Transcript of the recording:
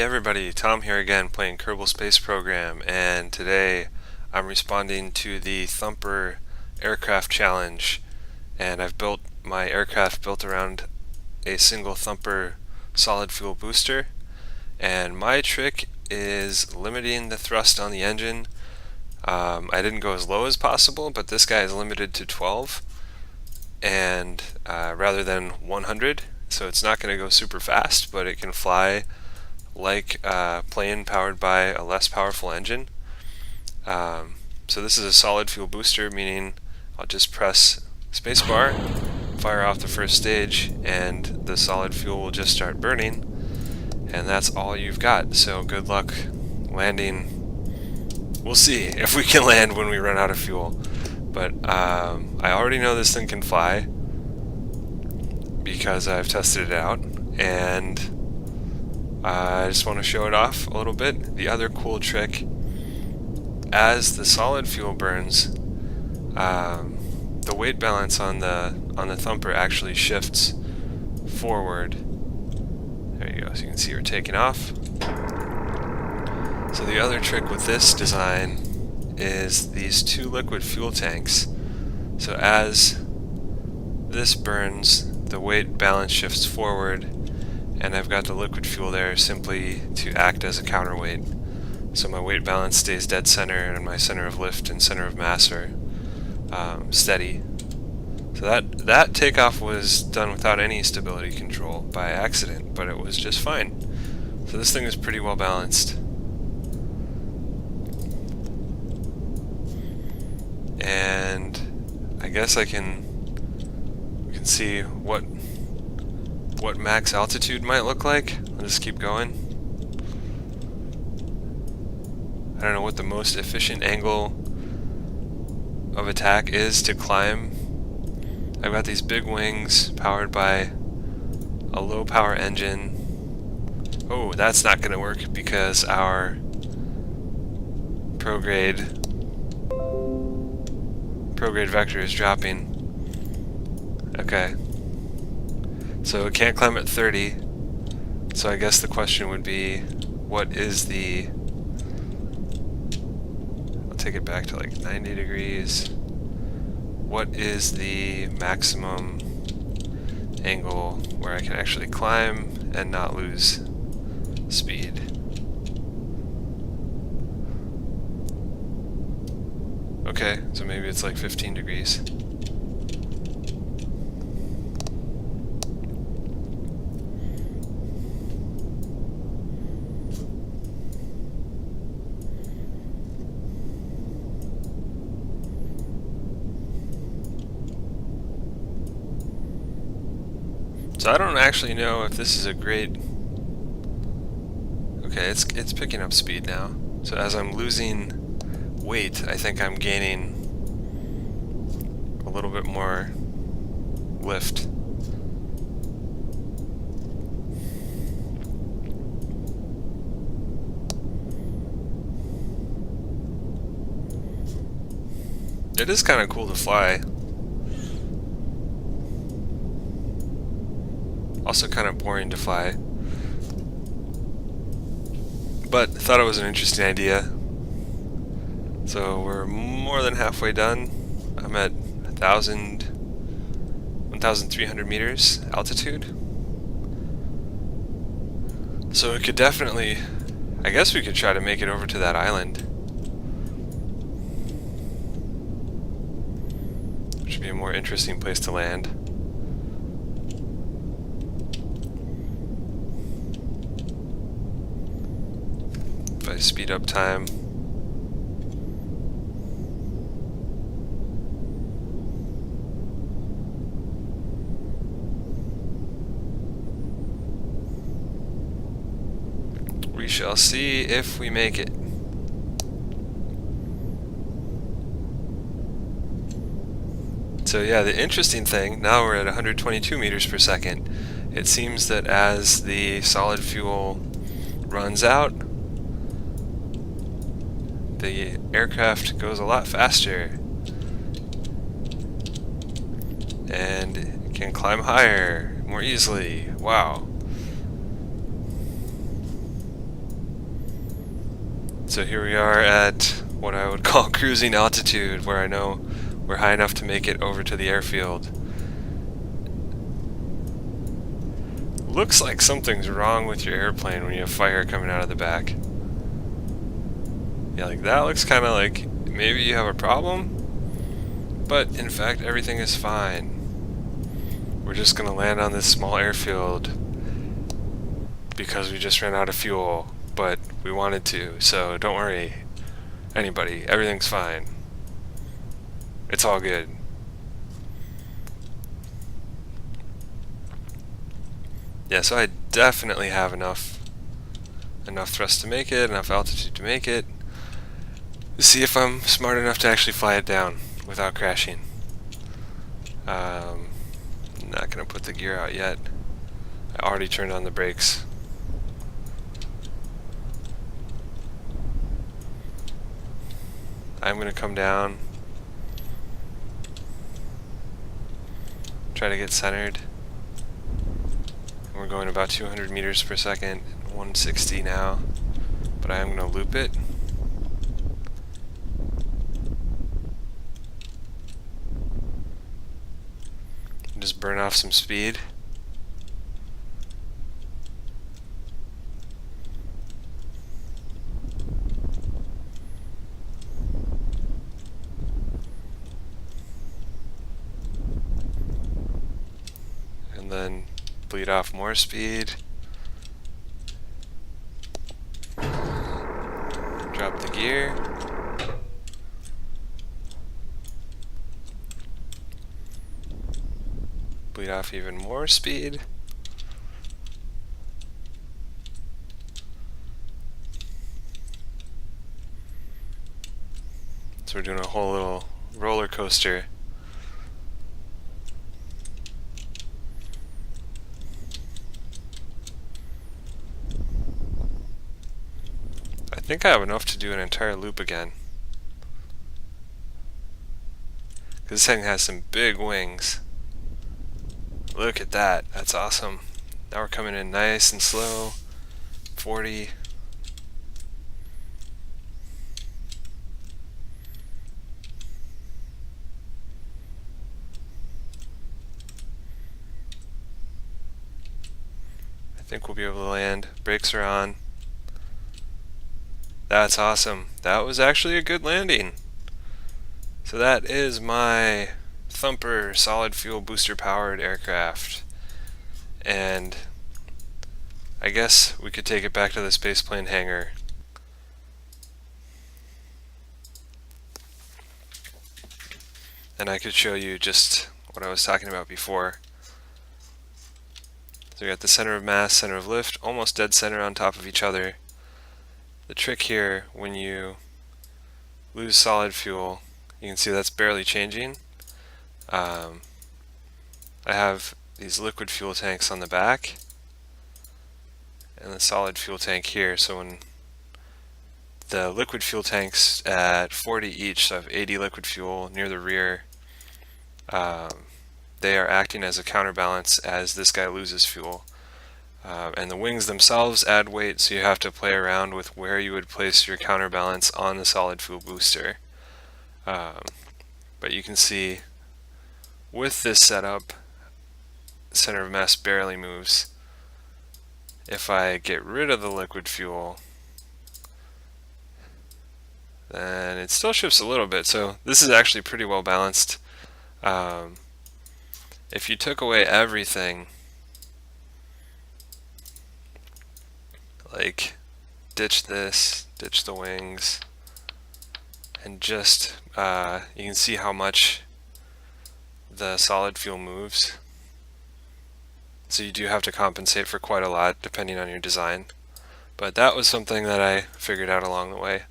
everybody, Tom here again playing Kerbal Space Program, and today I'm responding to the Thumper aircraft challenge, and I've built my aircraft built around a single Thumper solid fuel booster, and my trick is limiting the thrust on the engine. I didn't go as low as possible, but this guy is limited to 12 and rather than 100, so it's not going to go super fast, but it can fly like a plane powered by a less powerful engine. So this is a solid fuel booster, meaning I'll just press spacebar, fire off the first stage, and the solid fuel will just start burning, and that's all you've got. So good luck landing. We'll see if we can land when we run out of fuel, but I already know this thing can fly because I've tested it out, and I just want to show it off a little bit. The other cool trick, as the solid fuel burns, the weight balance on the Thumper actually shifts forward. There you go, so you can see we're taking off. So the other trick with this design is these two liquid fuel tanks. So as this burns, the weight balance shifts forward, and I've got the liquid fuel there simply to act as a counterweight. So my weight balance stays dead center, and my center of lift and center of mass are steady. So that takeoff was done without any stability control by accident, but it was just fine. So this thing is pretty well balanced. And I guess we can see what max altitude might look like. I'll just keep going. I don't know what the most efficient angle of attack is to climb. I've got these big wings powered by a low power engine. Oh, that's not going to work because our prograde vector is dropping. Okay. So it can't climb at 30, so I guess the question would be, what is the... I'll take it back to like 90 degrees. What is the maximum angle where I can actually climb and not lose speed? Okay, so maybe it's like 15 degrees. So I don't actually know if this is a great... Okay, it's picking up speed now. So as I'm losing weight, I think I'm gaining a little bit more lift. It is kind of cool to fly. Also kind of boring to fly, but thought it was an interesting idea. So we're more than halfway done. I'm at 1,300 meters altitude. So it could definitely, I guess we could try to make it over to that island, which would be a more interesting place to land. If I speed up time. We shall see if we make it. So yeah, the interesting thing, now we're at 122 meters per second. It seems that as the solid fuel runs out, the aircraft goes a lot faster and can climb higher more easily. Wow. So here we are at what I would call cruising altitude, where I know we're high enough to make it over to the airfield. Looks like something's wrong with your airplane when you have fire coming out of the back. Yeah, like that looks kind of like maybe you have a problem, but in fact everything is fine. We're just gonna land on this small airfield because we just ran out of fuel, but we wanted to, so don't worry, anybody, everything's fine. It's all good. Yeah, so I definitely have enough thrust to make it, enough altitude to make it. See if I'm smart enough to actually fly it down without crashing. Not gonna put the gear out yet. I already turned on the brakes. I'm gonna come down, try to get centered. We're going about 200 meters per second, 160 now, but I am gonna loop it. Just burn off some speed. And then bleed off more speed. Drop the gear. Bleed off even more speed. So we're doing a whole little roller coaster. I think I have enough to do an entire loop again. This thing has some big wings. Look at that, that's awesome. Now we're coming in nice and slow. 40. I think we'll be able to land. Brakes are on. That's awesome. That was actually a good landing. So that is my Thumper solid fuel booster powered aircraft. And I guess we could take it back to the spaceplane hangar. And I could show you just what I was talking about before. So we got the center of mass, center of lift, almost dead center on top of each other. The trick here, when you lose solid fuel, you can see that's barely changing. I have these liquid fuel tanks on the back and the solid fuel tank here. So when the liquid fuel tanks at 40 each, so I have 80 liquid fuel near the rear, they are acting as a counterbalance as this guy loses fuel. And the wings themselves add weight, so you have to play around with where you would place your counterbalance on the solid fuel booster. But you can see with this setup, the center of mass barely moves. If I get rid of the liquid fuel, then it still shifts a little bit. So this is actually pretty well balanced. If you took away everything, like ditch this, ditch the wings, and just you can see how much the solid fuel moves. So you do have to compensate for quite a lot depending on your design. But that was something that I figured out along the way.